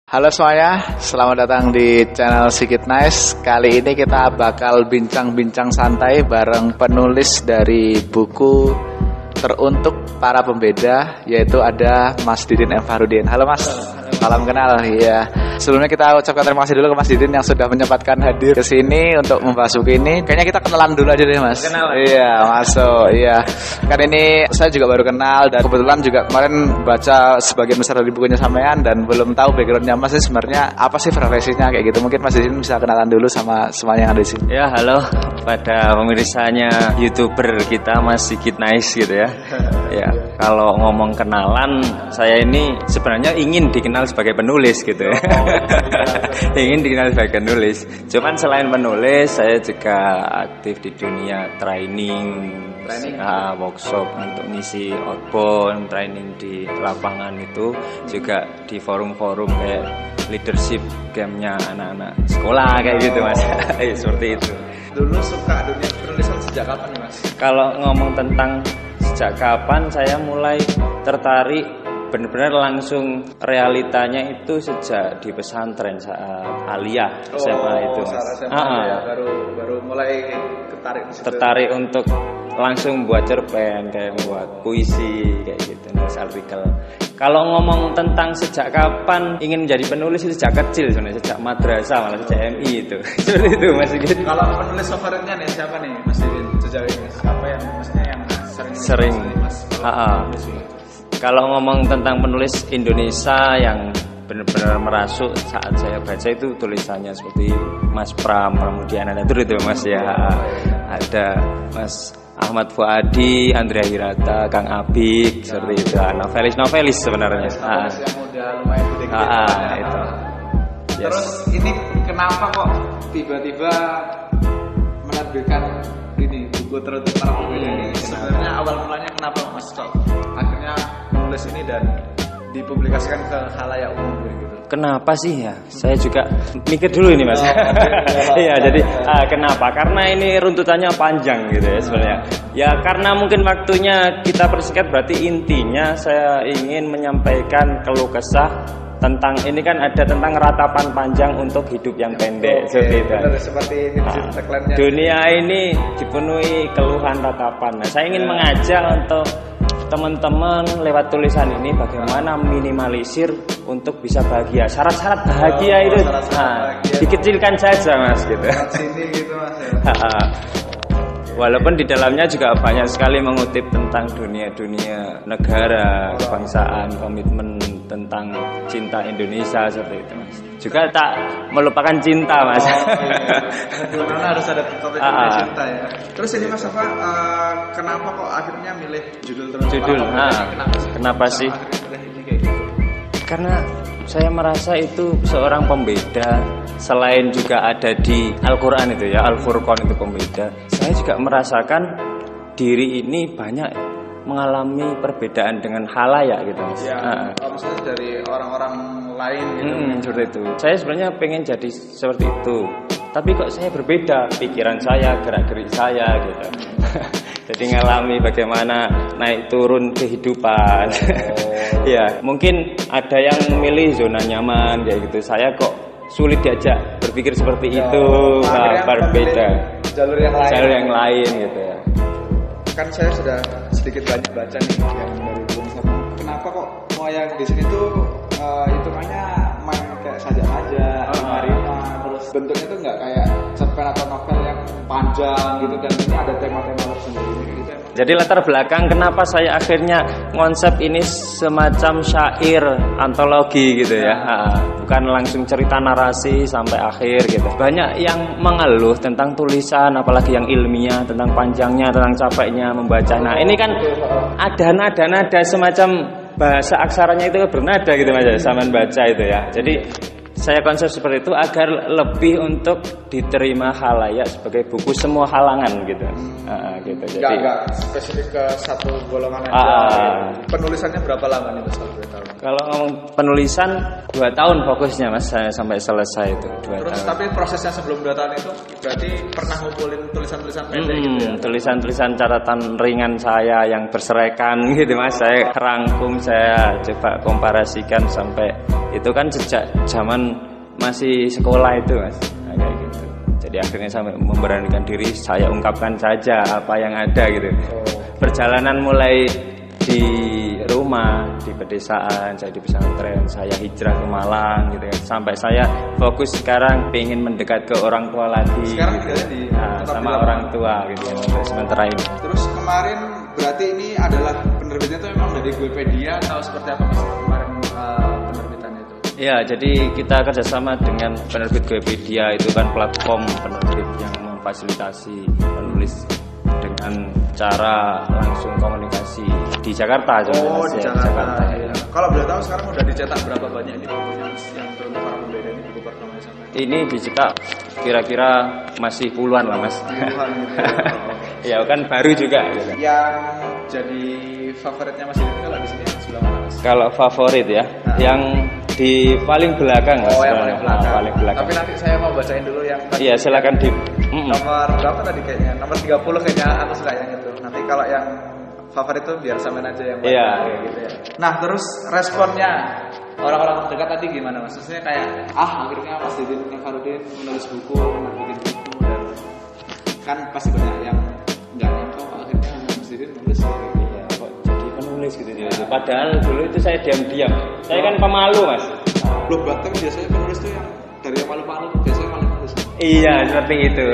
Halo semuanya, selamat datang di channel Sikit Nice. Kali ini kita bakal bincang-bincang santai bareng penulis dari buku teruntuk para pembeda, yaitu ada Mas Didin M. Fahrudin. Halo Mas, salam kenal. Iya. Sebelumnya kita ucapkan terima kasih dulu ke Mas Didin yang sudah menyempatkan hadir ke sini untuk membahas buku ini. Kayaknya kita kenalan dulu aja deh Mas. Kenalan. Iya, masuk. Iya. Kan ini saya juga baru kenal dan kebetulan juga kemarin baca sebagian besar dari bukunya sampean dan belum tahu backgroundnya Mas sebenarnya apa sih profesinya kayak gitu. Mungkin Mas Didin bisa kenalan dulu sama semuanya yang ada di sini. Ya, halo pada pemirsanya YouTuber kita Mas Sikit Nice gitu ya. Ya, kalau ngomong kenalan, saya ini sebenarnya ingin dikenal sebagai penulis gitu ya. Ingin dikenal sebagai penulis. Cuman selain penulis, saya juga aktif di dunia training. Workshop untuk ngisi outbound, training di lapangan itu, juga di forum-forum kayak leadership game-nya anak-anak sekolah kayak gitu Mas. Seperti itu. Dulu suka dunia penulisan sejak kapan nih Mas? Kalau ngomong tentang sejak kapan, saya mulai tertarik benar-benar langsung realitanya itu sejak di pesantren saat aliyah SMA itu Mas. Ya, baru mulai tertarik untuk langsung buat cerpen, kayak buat puisi kayak gitu, nulis artikel. Kalau ngomong tentang sejak kapan ingin menjadi penulis itu sejak kecil sebenarnya, sejak madrasah malah sejak MI itu. Seperti itu Mas Didin. Kalau penulis favoritnya nih siapa nih Mas Didin sejauh ini? Siapa yang maksudnya yang sering Mas? Kalau ngomong tentang penulis Indonesia yang benar-benar merasuk saat saya baca itu tulisannya seperti Mas Pram, Pramudiana itu Mas ya. Ada Mas Ahmad Fuadi, Andrea Hirata, Kang Abik, seperti itu. Novelis sebenarnya. Yang udah lumayan gede-gede. Itu. Yes. Terus ini kenapa kok tiba-tiba menerbitkan ini buku teruntuk para pembeda ini? Sebenarnya awal mulanya kenapa Mas kok akhirnya menulis ini dan dipublikasikan ke khalayak umum gitu? Kenapa sih ya? Saya juga mikir dulu ini Mas. Iya, jadi kenapa? Karena ini runtutannya panjang gitu ya sebenarnya. Ya karena mungkin waktunya kita persingkat, berarti intinya saya ingin menyampaikan keluh kesah tentang ini kan ada tentang ratapan panjang untuk hidup yang pendek. Seperti itu. Seperti ini tagline-nya. Dunia ini dipenuhi keluhan ratapan. Nah, saya ingin mengajak untuk teman-teman lewat tulisan ini bagaimana minimalisir untuk bisa bahagia. Syarat-syarat bahagia itu dikecilkan saja Mas gitu. Sini gitu Mas. Walaupun di dalamnya juga banyak sekali mengutip tentang dunia-dunia negara, kebangsaan, komitmen tentang cinta Indonesia seperti itu Mas. Juga tak melupakan cinta Mas. Karena harus ada topik cinta ya. Terus ini Mas kenapa kok akhirnya milih judul teruntuk? Kenapa sih? Karena saya merasa itu seorang pembeda. Selain juga ada di Al-Quran itu ya, Al-Furqan itu pembeda. Saya juga merasakan diri ini banyak mengalami perbedaan dengan khalayak gitu Mas. Ya, maksudnya dari orang-orang lain gitu. Seperti itu. Saya sebenarnya pengen jadi seperti itu. Tapi kok saya berbeda, pikiran saya, gerak-gerik saya gitu. Jadi ngalami bagaimana naik turun kehidupan. Ya, mungkin ada yang memilih zona nyaman kayak gitu. Saya kok sulit diajak berpikir seperti itu, berbeda. Jalur yang lain gitu ya. Kan saya sudah sedikit banyak baca nih yang dari buku sama. Kenapa kok mau yang di sini tuh hitungannya main kayak sajak aja, marina, terus bentuknya tuh nggak kayak cerpen atau novel yang panjang gitu, dan ini ada tema-tema tersendiri gitu. Jadi latar belakang kenapa saya akhirnya konsep ini semacam syair antologi gitu ya. Bukan langsung cerita narasi sampai akhir gitu. Banyak yang mengeluh tentang tulisan, apalagi yang ilmiah, tentang panjangnya, tentang capeknya membaca. Nah ini kan ada nada-nada semacam bahasa aksaranya itu bernada gitu Mas, zaman baca itu ya. Jadi saya konsep seperti itu agar lebih untuk diterima khalayak sebagai buku semua halangan gitu. Gitu. Jadi nggak spesifik ke satu golongan aja. Penulisannya berapa lama nih Mas kalau boleh tahu? Kalau ngomong penulisan 2 tahun fokusnya Mas, saya sampai selesai itu 2 Terus tahun. tapi prosesnya sebelum 2 tahun itu berarti pernah ngumpulin tulisan-tulisan pendek gitu ya? Tulisan-tulisan catatan ringan saya yang berserakan gitu Mas, saya rangkum, saya coba komparasikan sampai itu kan sejak zaman masih sekolah itu Mas, kayak gitu. Jadi akhirnya sampai memberanikan diri, saya ungkapkan saja apa yang ada gitu. Perjalanan mulai di rumah, di pedesaan, saya di pesantren, saya hijrah ke Malang gitu ya. Sampai saya fokus sekarang pengen mendekat ke orang tua lagi. Sekarang tinggalnya di sama orang tua gitu ya, untuk sementara ini. Terus kemarin berarti ini adalah penerbitnya itu memang dari Wikipedia atau seperti apa Mas kemarin penerbitannya itu? Ya, jadi kita kerjasama dengan penerbit Wikipedia, itu kan platform penerbit yang memfasilitasi penulis dengan cara langsung komunikasi di Jakarta. Di Jakarta. Ya. Kalau boleh tahu sekarang udah dicetak berapa banyak ini bukunya yang untuk para pembeda ini, buku pertama sama? Ini dicetak kira-kira masih puluhan lah Mas. Puluhan gitu. Ya kan baru juga. Gitu. Yang jadi favoritnya Mas ini kalau di sini sebelah mana Mas? Kalau favorit ya, yang di paling belakang Mas. Yang paling belakang. Paling belakang. Tapi nanti saya mau bacain dulu yang iya, silakan di nomor berapa tadi kayaknya? Nomor 30 kayaknya aku suka yang itu. Nanti kalau yang favorit itu biar samain aja yang baca kayak gitu ya. Nah, terus responnya orang-orang terdekat tadi gimana Mas? Maksudnya kayak akhirnya Mas Didin Farudin menulis buku, bikin buku dan kan pasti banyak yang enggak nyangka akhirnya Mas Didin nulis kayak gitu ya. Kok jadi penulis gitu ya. Padahal dulu itu saya diam-diam. Saya kan pemalu Mas. Loh, bahkan biasanya penulis tuh yang dari yang malu-malu biasanya malu nulis. Iya, seperti itu.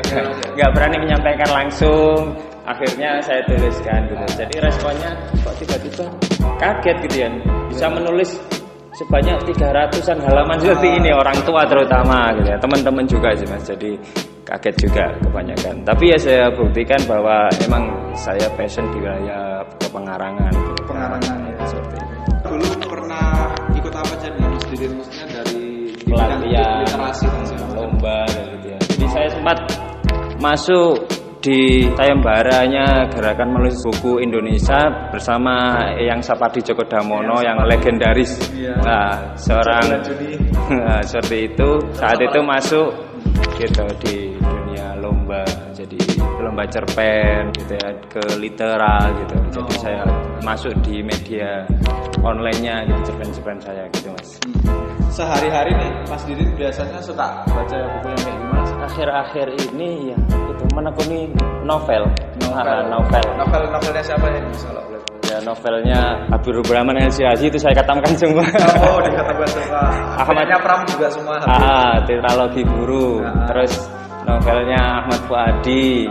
Nggak berani menyampaikan langsung. Akhirnya saya tuliskan gitu. Jadi responnya kok tiba-tiba kaget gitu ya. Bisa menulis sebanyak 300-an halaman seperti ini, orang tua terutama gitu ya. Teman-teman juga sih Mas. Jadi kaget juga kebanyakan. Tapi ya saya buktikan bahwa emang saya passion di wilayah pengarangan. Pengarangan ya. Seperti itu. Dulu pernah ikut apa aja nih Mas Didin, maksudnya dari pelatihan, literasi dan lomba dan gitu ya. Jadi saya sempat masuk di sayembaranya Gerakan Menulis Buku Indonesia bersama Eyang Sapadi Djoko Damono yang legendaris. Nah, seorang seperti itu saat itu masuk gitu di dunia lomba, jadi lomba cerpen gitu ya, ke literal gitu. Jadi saya masuk di media online-nya gitu, cerpen-cerpen saya gitu Mas. Sehari-hari nih Mas Didin biasanya suka baca buku yang kayak gimana sih? Akhir-akhir ini ya itu menekuni novel. Novelnya siapa ya Mas kalau boleh? Ya novelnya Habibur Rahman LCH itu saya katamkan semua. Oh, dikatakan semua. Ahmadnya Pram juga semua. Tetralogi Guru. Terus novelnya Ahmad Fuadi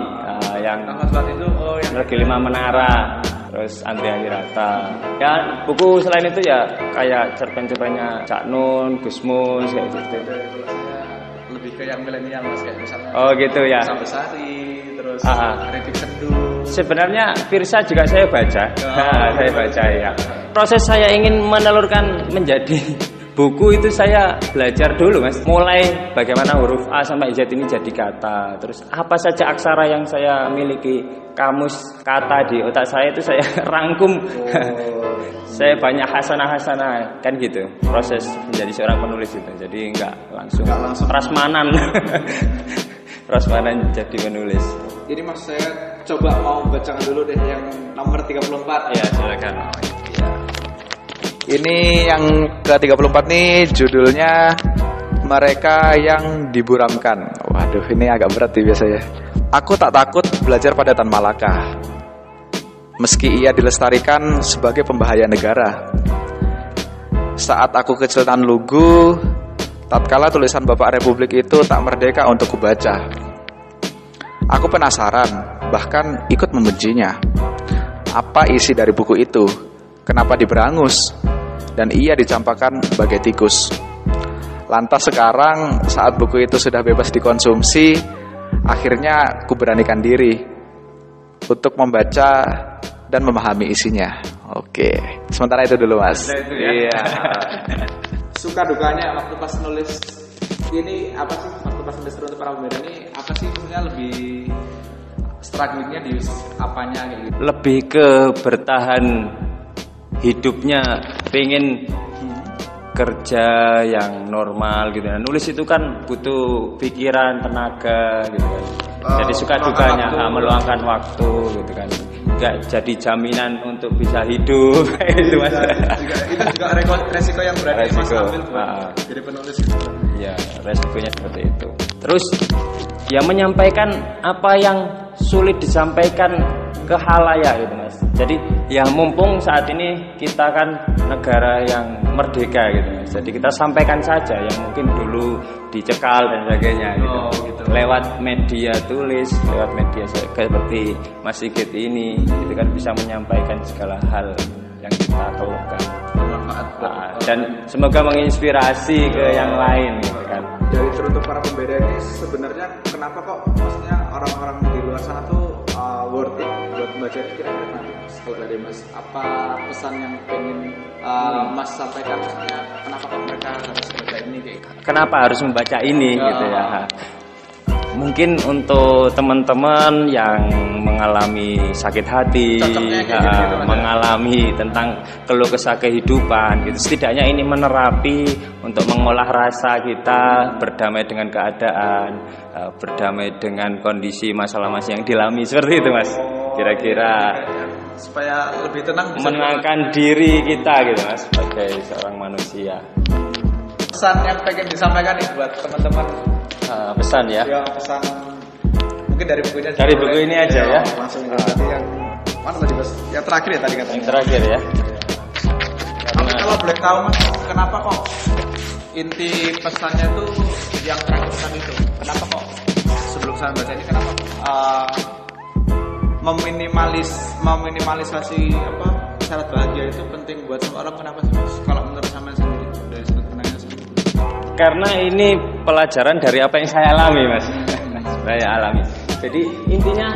yang Ahmad Fuadi itu yang Regi Lima Menara. Terus Andrea Hirata. Ya buku selain itu ya kayak cerpen-cerpennya Cak Nun, Gusmus kayak gitu. Lebih ke yang milenial Mas, kayak misalnya Oh gitu ya. Sampai Sari, terus Rintik Sendu. Sebenarnya Firsa juga saya baca. Saya baca ya. Proses saya ingin menelurkan menjadi buku itu saya belajar dulu Mas. Mulai bagaimana huruf A sampai Z ini jadi kata. Terus apa saja aksara yang saya miliki, kamus kata di otak saya itu saya rangkum. Saya banyak hasanah kan gitu. Proses menjadi seorang penulis itu. Jadi enggak langsung prasmanan. Prasmanan jadi penulis. Jadi Mas saya coba mau bacakan dulu deh yang nomor 34. Ya, silakan. Ini yang ke-34 nih judulnya Mereka yang Diburamkan. Waduh, ini agak berat nih biasanya. Aku tak takut belajar pada Tan Malaka, meski ia dilestarikan sebagai pembahaya negara. Saat aku kecil tan lugu, tatkala tulisan Bapak Republik itu tak merdeka untuk kubaca. Aku penasaran, bahkan ikut membencinya. Apa isi dari buku itu? Kenapa diberangus? Dan ia dicampakkan bagai tikus. Lantas sekarang saat buku itu sudah bebas dikonsumsi, akhirnya ku beranikan diri untuk membaca dan memahami isinya. Oke, sementara itu dulu Mas. Iya. Suka dukanya waktu pas nulis ini apa sih? Waktu pas nulis Untuk Para Pembeda ini apa sih sebenarnya lebih strugglingnya di apanya gitu? Lebih ke bertahan hidupnya, pengen kerja yang normal gitu. Nah, nulis itu kan butuh pikiran, tenaga gitu kan. Jadi suka dukanya meluangkan waktu gitu kan. Enggak jadi jaminan untuk bisa hidup itu Mas. Itu juga resiko yang berani Mas ambil jadi penulis itu. Ya, resikonya seperti itu. Terus ya menyampaikan apa yang sulit disampaikan ke halayak gitu Mas. Jadi ya mumpung saat ini kita kan negara yang merdeka gitu Mas. Jadi kita sampaikan saja yang mungkin dulu dicekal dan sebagainya gitu. Lewat media tulis, lewat media seperti Mas Sigit ini itu kan bisa menyampaikan segala hal yang kita keluhkan. Dan semoga menginspirasi ke yang lain gitu kan. Dari Teruntuk Para Pembeda ini sebenarnya kenapa kok maksudnya orang-orang di luar sana tuh worth it buat membaca ini, kira-kira kalau dari Mas apa pesan yang pengen Mas sampaikan, maksudnya kenapa kok mereka harus membaca ini kayak gitu? Kenapa harus membaca ini gitu ya. Mungkin untuk teman-teman yang mengalami sakit hati, mengalami tentang keluh kesah kehidupan, gitu. Setidaknya ini menerapi untuk mengolah rasa kita, berdamai dengan keadaan, berdamai dengan kondisi masalah-masalah yang dialami seperti itu Mas. Kira-kira supaya lebih tenang, menenangkan diri kita gitu Mas sebagai seorang manusia. Pesan yang pengen disampaikan nih buat teman-teman. Pesan ya. Ya pesan mungkin dari bukunya. Dari buku ini aja ya. Langsung tadi yang mana tadi Mas? Yang terakhir ya tadi katanya. Yang terakhir ya. Kalau boleh tahu Mas, kenapa kok inti pesannya tuh yang terakhir tadi itu? Kenapa kok sebelum saya baca ini kenapa meminimalisasi apa syarat bahagia itu penting buat semua orang, kenapa sih Mas? Kalau menurut sampean sendiri dari sudut pandangnya sendiri? Karena ini pelajaran dari apa yang saya alami Mas. Saya alami. Jadi intinya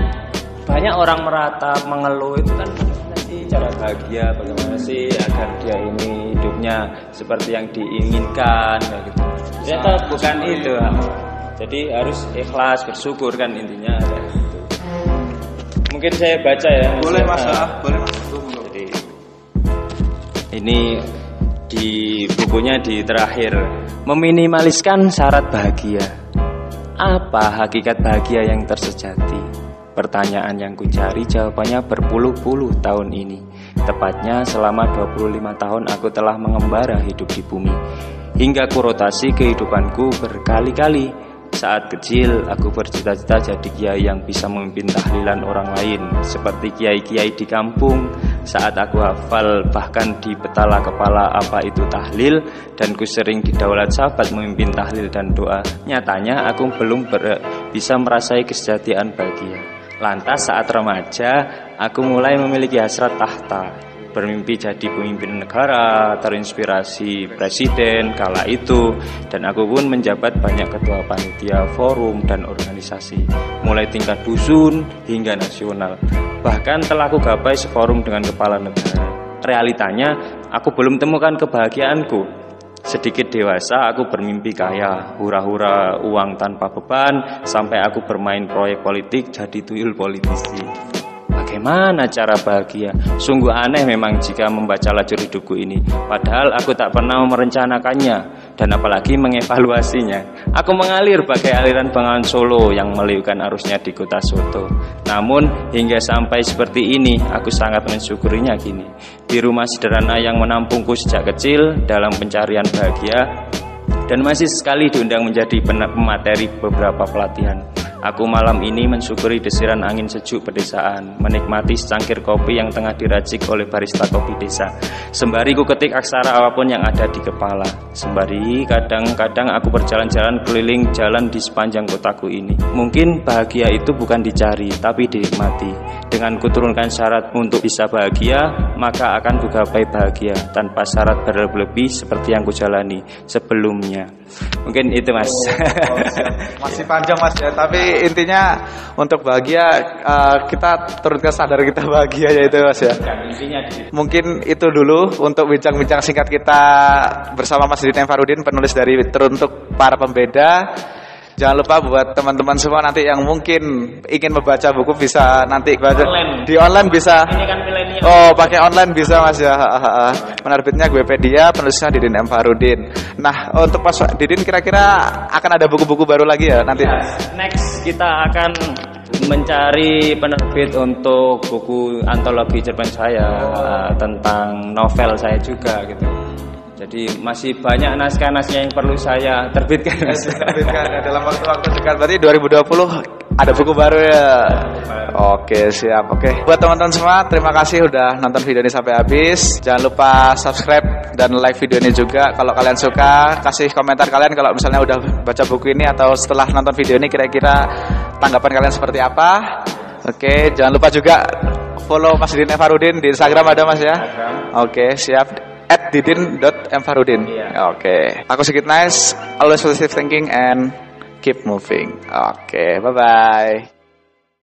banyak orang meratap, mengeluh itu kan bagaimana sih cara bahagia, bagaimana sih agar dia ini hidupnya seperti yang diinginkan gitu. Ternyata bukan itu. Jadi harus ikhlas, bersyukur kan intinya gitu. Mungkin saya baca ya. Boleh Mas, boleh Mas. Jadi ini di bukunya di terakhir, meminimaliskan syarat bahagia. Apa hakikat bahagia yang tersejati? Pertanyaan yang kucari jawabannya berpuluh-puluh tahun ini. Tepatnya selama 25 tahun aku telah mengembara hidup di bumi. Hingga kurotasi kehidupanku berkali-kali. Saat kecil aku bercita-cita jadi kiai yang bisa memimpin tahlilan orang lain, seperti kiai-kiai di kampung. Saat aku hafal bahkan di petala kepala apa itu tahlil, dan ku sering didaulat sahabat memimpin tahlil dan doa. Nyatanya aku belum bisa merasai kesejatian bahagia. Lantas saat remaja aku mulai memiliki hasrat tahta, bermimpi jadi pemimpin negara, terinspirasi presiden kala itu, dan aku pun menjabat banyak ketua panitia, forum, dan organisasi, mulai tingkat dusun hingga nasional. Bahkan telah aku gapai seforum dengan kepala negara. Realitanya, aku belum temukan kebahagiaanku. Sedikit dewasa, aku bermimpi kaya, hura-hura uang tanpa beban, sampai aku bermain proyek politik jadi tuyul politisi. Bagaimana cara bahagia? Sungguh aneh memang jika membaca lajur hidupku ini. Padahal aku tak pernah merencanakannya, dan apalagi mengevaluasinya. Aku mengalir bagai aliran Bengawan Solo yang meliukan arusnya di kota Soto. Namun hingga sampai seperti ini, aku sangat mensyukurinya kini. Di rumah sederhana yang menampungku sejak kecil dalam pencarian bahagia, dan masih sekali diundang menjadi pemateri beberapa pelatihan. Aku malam ini mensyukuri desiran angin sejuk pedesaan, menikmati secangkir kopi yang tengah diracik oleh barista kopi desa. Sembari ku ketik aksara apapun yang ada di kepala. Sembari kadang-kadang aku berjalan-jalan keliling jalan di sepanjang kotaku ini. Mungkin bahagia itu bukan dicari, tapi dinikmati. Dengan kuturunkan syarat untuk bisa bahagia, maka akan kugapai bahagia tanpa syarat berlebih seperti yang kujalani sebelumnya. Mungkin itu Mas. Masih panjang Mas ya, tapi intinya untuk bahagia kita turunkan sadar kita bahagia ya itu Mas ya. Mungkin itu dulu untuk bincang-bincang singkat kita bersama Mas Didin Farudin, penulis dari Teruntuk Para Pembeda. Jangan lupa buat teman-teman semua nanti yang mungkin ingin membaca buku bisa nanti baca Online. di online bisa. Ini kan milenial. Oh, pakai online bisa Mas ya. Penerbitnya Guepedia, penulisnya Didin M. Farudin. Nah, untuk Mas Didin kira-kira akan ada buku-buku baru lagi ya nanti? Next kita akan mencari penerbit untuk buku antologi cerpen saya tentang novel saya juga gitu. Jadi masih banyak naskah-naskah yang perlu saya terbitkan. Terbitkan ya, dalam waktu-waktu dekat. Berarti 2020 ada buku baru ya. Oke, siap. Oke. Buat teman-teman semua, terima kasih udah nonton video ini sampai habis. Jangan lupa subscribe dan like video ini juga. Kalau kalian suka, kasih komentar kalian kalau misalnya udah baca buku ini atau setelah nonton video ini kira-kira tanggapan kalian seperti apa. Oke, jangan lupa juga follow Mas Didin M. Farudin di Instagram ada Mas ya. Oke, siap. @didin.mfarudin. Oke. Aku Sigit Nice, always positive thinking and keep moving. Oke, bye-bye.